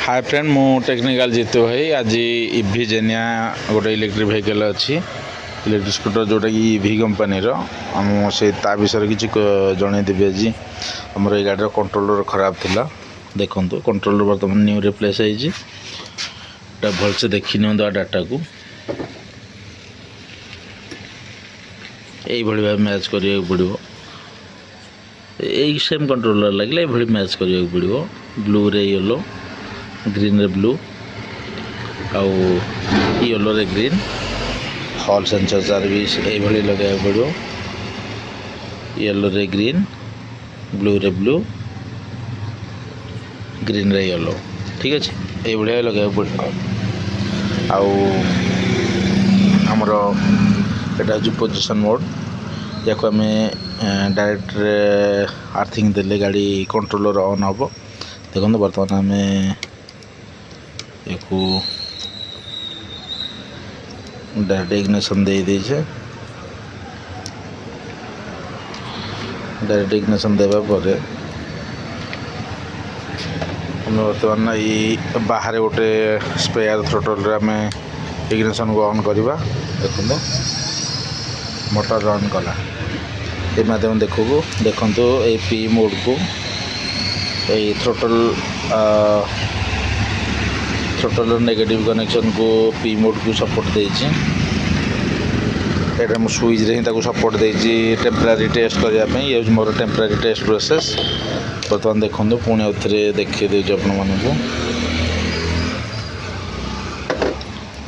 Hi friend मु technical Jitu भाई आज इभि जेनिया गोटे इलेक्ट्रिक व्हीकल अच्छी इलेक्ट्रिक स्कूटर जोटा कि इभि कंपनी से विषय किसी जनईदेवी आज आमर ये गाड़ी कंट्रोलर खराब थिला देखो कंट्रोलर बर्तमान न्यू रिप्लेस होता भलसे देखी नि डाटा को यही भाव मैच करा पड़ो यही सेम कंट्रोलर लगे ये मैच करा पड़ो ब्लू रे येलो ग्रीन रे ब्लू आउ येलो रे ग्रीन हॉल सेंसर चार भी यही लगे पड़ो येलो रे ग्रीन ब्लू रे ब्लू ग्रीन रे येलो ठीक अच्छे ये भाया लगे पड़ो आउ आमर एटा हूँ पोजिशन मोड या आम डायरेक्ट आर्थिंग देले गाड़ी कंट्रोलर ऑन हम देखो बर्तमान आम डायरेक्ट इग्निशन दे दीजिए डायरेक्ट इग्निशन देवा पर बर्तमान ये बाहर गोटे स्पेयर थ्रोटल आम इग्निशन को ऑन करवा देखो मोटर रन कला ये माध्यम देखो ये पी मोड को ये थ्रोटल नेगेटिव कनेक्शन को पी मोड को सपोर्ट देछि एटा मु स्विच रे ही सपोर्ट देछि टेम्पररी टेस्ट करने ये मोर टेम्पररी टेस्ट प्रोसेस बर्तमान देखो पुणी आउे देखी देछि आपण मानकु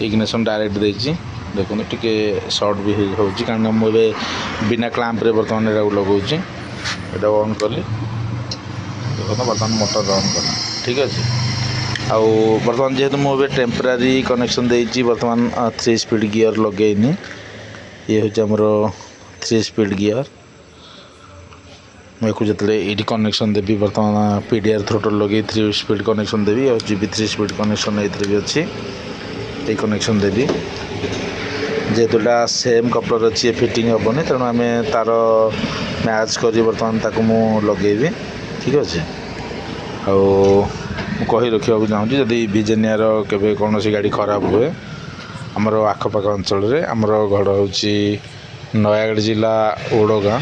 इग्निशन डायरेक्ट देछि देखो टिके शॉर्ट भी हो कारण मुझे बिना क्लैंप रे बर्तमान एटा लगाऊँ एटा ऑन कली देखो बर्तमान मोटर ऑन कला ठीक अच्छे आउ बर्तमान जेहेतु मुझे टेम्पररी कनेक्शन देछि बर्तमान 3 स्पीड गियर लगेनी ये हूँ आमर 3 स्पीड गियर मुझे जो ये कनेक्शन देवी बर्तमान पीडीआर थ्रोटल लगे 3 स्पीड कनेक्शन देवी और जी 3 स्पीड कनेक्शन ये भी अच्छी ये कनेक्शन देवी जेहेतुटा सेम कपलर अच्छी फिटिंग हेनी तेणु आम तार मैच कर बर्तमान ताको मु लगेबी ठीक अच्छे कही रखा चाहूँगी जदि विजेनियार केवे कौन गाड़ी खराब हुए आमर आखपाख अंचल आमर घर हूँ नयागढ़ जिला ओडगाँ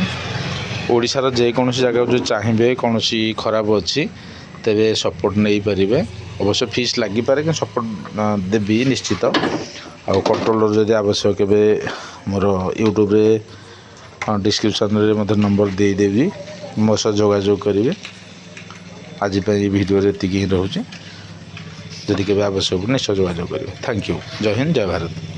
ओडिशार जेकोसी जगह जो चाहिए कौन खराब अच्छी तेरे सपोर्ट नहीं पारे अवश्य फीस लगिपारे कि सपोर्ट देवी निश्चित आ कंट्रोलर जदि आवश्यक के मोर यूट्यूब डिस्क्रिप्शन रे नंबर देदेवी मो सह जोगाजोग करेंगे आज वीडियो एतिक ही रोचे जदि के आवश्यक निश्चय जोगाजोग करेंगे थैंक यू जय हिंद जय भारत।